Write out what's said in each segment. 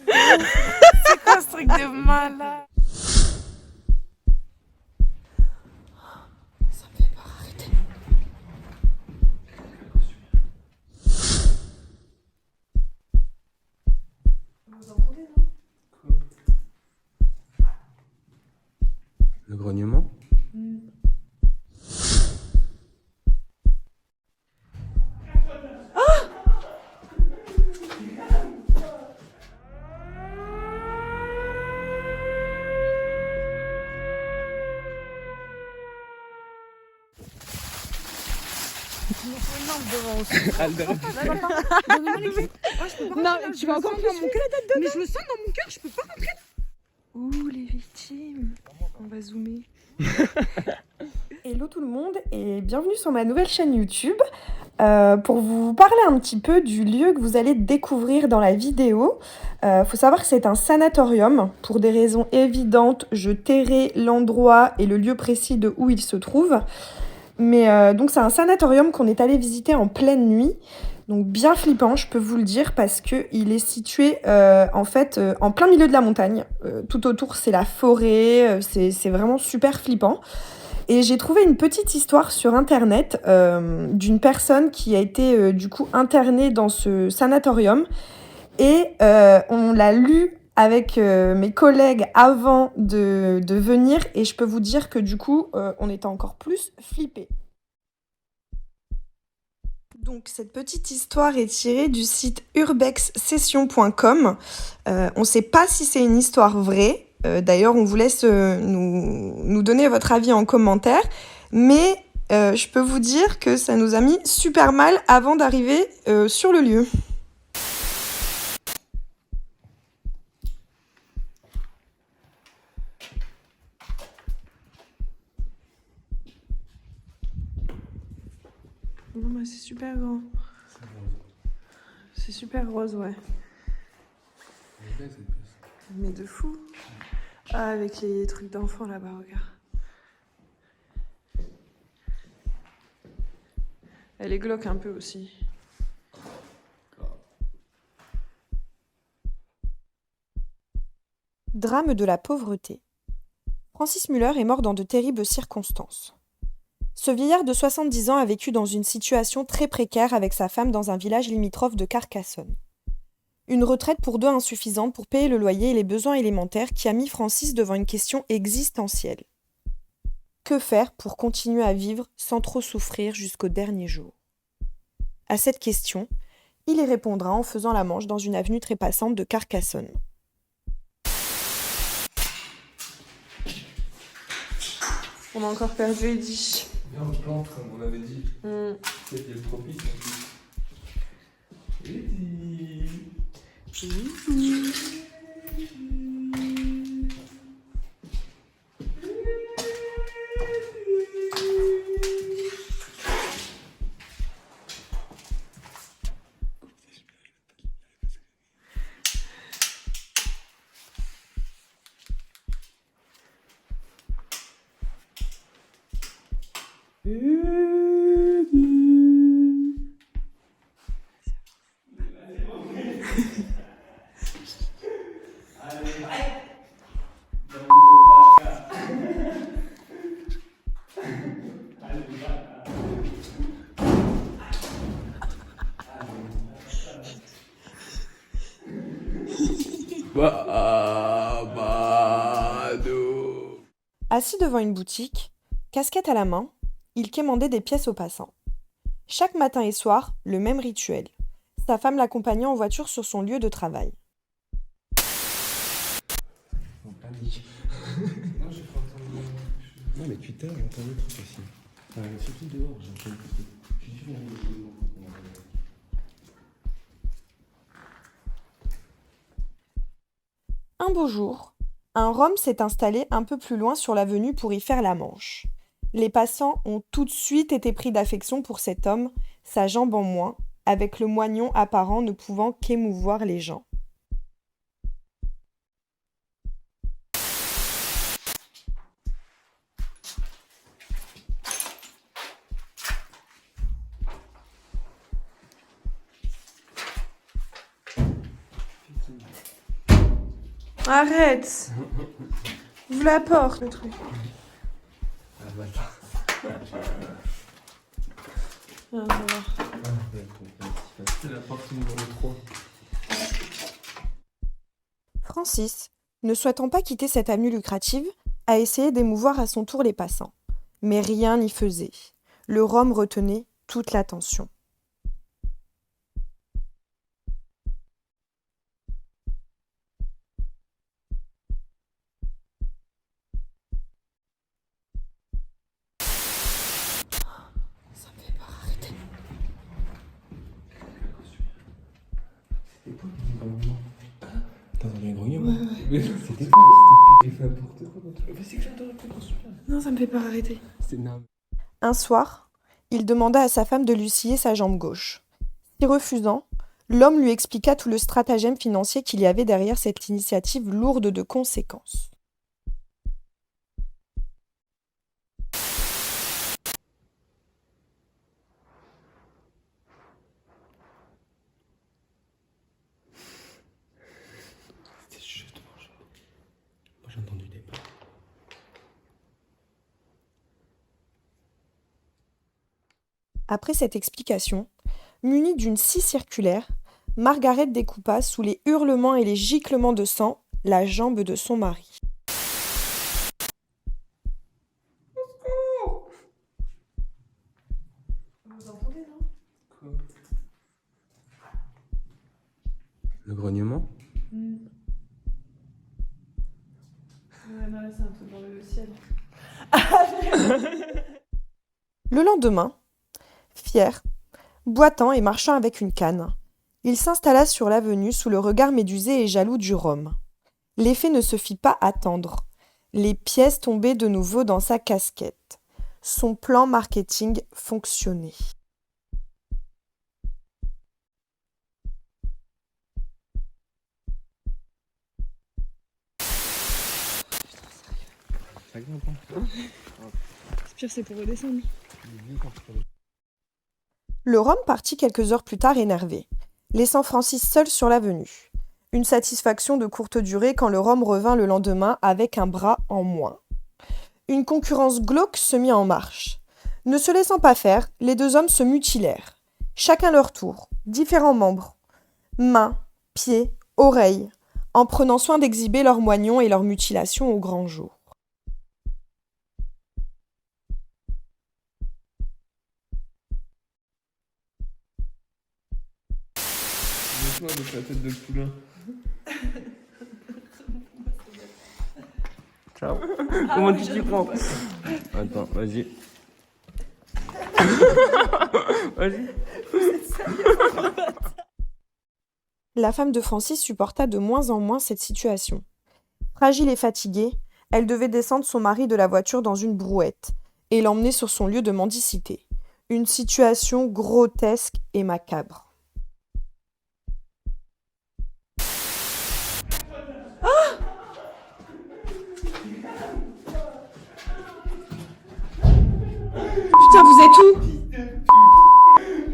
C'est quoi ce truc de malade? Ça me fait peur, arrêtez. Vous entendez, non? Le grognement? Non, tu vas encore faire mon cœur. Mais je le sens dans mon cœur, je peux pas rentrer. Ouh, les victimes. On va zoomer. Hello tout le monde et bienvenue sur ma nouvelle chaîne YouTube pour vous parler un petit peu du lieu que vous allez découvrir dans la vidéo. Faut savoir que c'est un sanatorium. Pour des raisons évidentes, je tairai l'endroit et le lieu précis de où il se trouve. Mais donc c'est un sanatorium qu'on est allé visiter en pleine nuit. Donc bien flippant, je peux vous le dire, parce qu'il est situé en plein milieu de la montagne. Tout autour, c'est la forêt, c'est vraiment super flippant. Et j'ai trouvé une petite histoire sur internet d'une personne qui a été du coup internée dans ce sanatorium. Et on l'a lu avec mes collègues avant de venir. Et je peux vous dire que du coup, on était encore plus flippés. Donc cette petite histoire est tirée du site urbexsession.com. On ne sait pas si c'est une histoire vraie. D'ailleurs, on vous laisse nous donner votre avis en commentaire. Mais je peux vous dire que ça nous a mis super mal avant d'arriver sur le lieu. Non, mais c'est super grand. C'est super rose, ouais. Mais de fou. Ah, avec les trucs d'enfants là-bas, regarde. Elle est glauque un peu aussi. Drame de la pauvreté. Francis Muller est mort dans de terribles circonstances. Ce vieillard de 70 ans a vécu dans une situation très précaire avec sa femme dans un village limitrophe de Carcassonne. Une retraite pour deux insuffisante pour payer le loyer et les besoins élémentaires qui a mis Francis devant une question existentielle. Que faire pour continuer à vivre sans trop souffrir jusqu'au dernier jour? À cette question, il y répondra en faisant la manche dans une avenue trépassante de Carcassonne. On a encore perdu Eddy. Viens, on plante comme on avait dit. C'était le propice en plus. Eddy. Assis devant une boutique, casquette à la main, il quémandait des pièces aux passants. Chaque matin et soir, le même rituel. Sa femme l'accompagnait en voiture sur son lieu de travail. On panique. Non, j'ai pas entendu. Non, mais Twitter, j'ai entendu le truc aussi. Surtout dehors, j'ai entendu le truc. Je suis sûr qu'il y a des choses. Un beau jour, un Rome s'est installé un peu plus loin sur l'avenue pour y faire la manche. Les passants ont tout de suite été pris d'affection pour cet homme, sa jambe en moins, avec le moignon apparent ne pouvant qu'émouvoir les gens. Arrête. Ouvre la porte, le truc. Ah, bâtard. Ah, ça va. C'est la partie numéro 3. Francis, ne souhaitant pas quitter cette avenue lucrative, a essayé d'émouvoir à son tour les passants. Mais rien n'y faisait. Le rhum retenait toute l'attention. Ça me fait peur, arrêtez. C'était quoi le grognement? T'as entendu un grognement? C'était quoi? J'ai fait n'importe quoi. Mais c'est que j'ai entendu un truc dans celui-là. Non, ça me fait peur, arrêtez. C'est énorme. Un soir, il demanda à sa femme de lui scier sa jambe gauche. S'y refusant, l'homme lui expliqua tout le stratagème financier qu'il y avait derrière cette initiative lourde de conséquences. C'était justement genre. Moi j'ai entendu des pas. Après cette explication, munie d'une scie circulaire, Margaret découpa, sous les hurlements et les giclements de sang, la jambe de son mari. Vous entendez, non? Quoi? Le grognement? Ouais, non, là, c'est un truc dans le ciel. Le lendemain, fier, boitant et marchant avec une canne, il s'installa sur l'avenue sous le regard médusé et jaloux du Rhum. L'effet ne se fit pas attendre. Les pièces tombaient de nouveau dans sa casquette. Son plan marketing fonctionnait. Ça grimpe, hein? C'est pire, c'est pour redescendre. Le Rhum partit quelques heures plus tard énervé, laissant Francis seul sur l'avenue. Une satisfaction de courte durée quand le Rhum revint le lendemain avec un bras en moins. Une concurrence glauque se mit en marche. Ne se laissant pas faire, les deux hommes se mutilèrent. Chacun leur tour, différents membres. Mains, pieds, oreilles, en prenant soin d'exhiber leurs moignons et leurs mutilations au grand jour. Mets-toi avec la tête de poulain. Ciao. Comment tu t'y prends? Attends, vas-y. Vas-y. La femme de Francis supporta de moins en moins cette situation. Fragile et fatiguée, elle devait descendre son mari de la voiture dans une brouette et l'emmener sur son lieu de mendicité. Une situation grotesque et macabre. Putain, vous êtes où?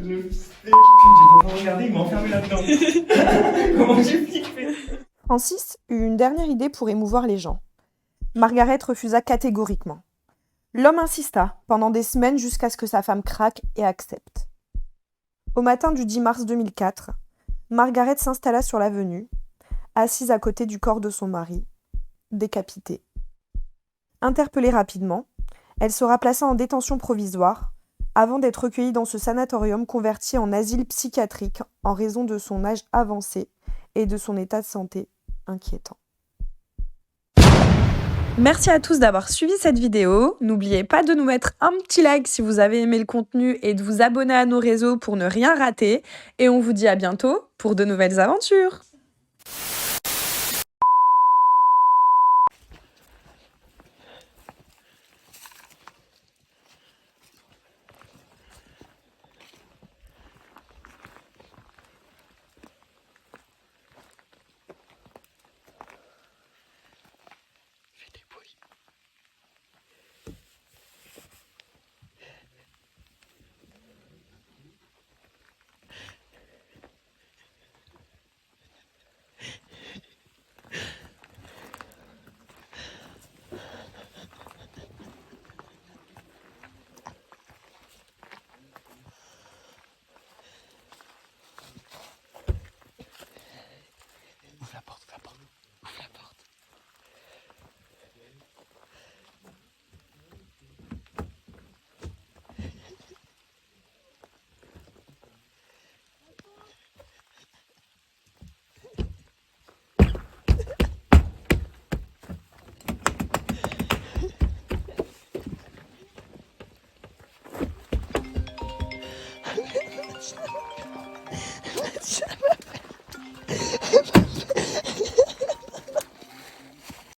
J'étais en train de regarder, il m'a enfermé là-dedans. Comment j'ai flippé? Francis eut une dernière idée pour émouvoir les gens. Margaret refusa catégoriquement. L'homme insista pendant des semaines jusqu'à ce que sa femme craque et accepte. Au matin du 10 mars 2004, Margaret s'installa sur l'avenue, assise à côté du corps de son mari, décapité. Interpellée rapidement, elle sera placée en détention provisoire avant d'être recueillie dans ce sanatorium converti en asile psychiatrique en raison de son âge avancé et de son état de santé inquiétant. Merci à tous d'avoir suivi cette vidéo. N'oubliez pas de nous mettre un petit like si vous avez aimé le contenu et de vous abonner à nos réseaux pour ne rien rater. Et on vous dit à bientôt pour de nouvelles aventures.